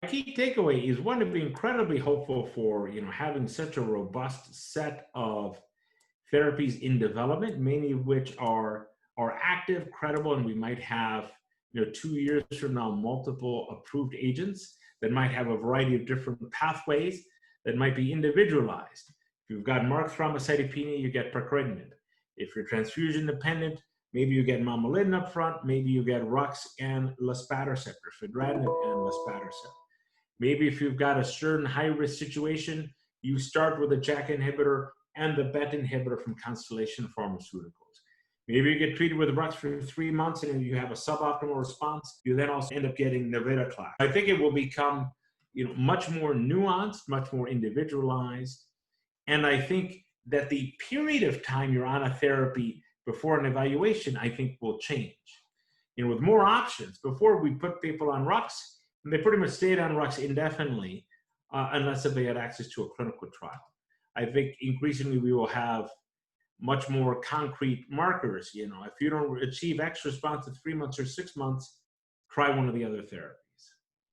key takeaway is one to be incredibly hopeful for, having such a robust set of therapies in development, many of which are active, credible, and we might have, 2 years from now, multiple approved agents that might have a variety of different pathways that might be individualized. If you've got marked thrombocytopenia, you get pacritinib. If you're transfusion dependent, maybe you get momelotinib up front, maybe you get rux and luspatercept, or fedratinib and luspatercept. Maybe if you've got a certain high-risk situation, you start with a JAK inhibitor and the BET inhibitor from Constellation Pharmaceuticals. Maybe you get treated with rux for 3 months and you have a suboptimal response. You then also end up getting venetoclax. I think it will become, much more nuanced, much more individualized. And I think that the period of time you're on a therapy before an evaluation, I think, will change. With more options, before we put people on rux, and they pretty much stayed on rux indefinitely, unless if they had access to a clinical trial. I think increasingly we will have much more concrete markers. If you don't achieve X response at 3 months or 6 months, try one of the other therapies.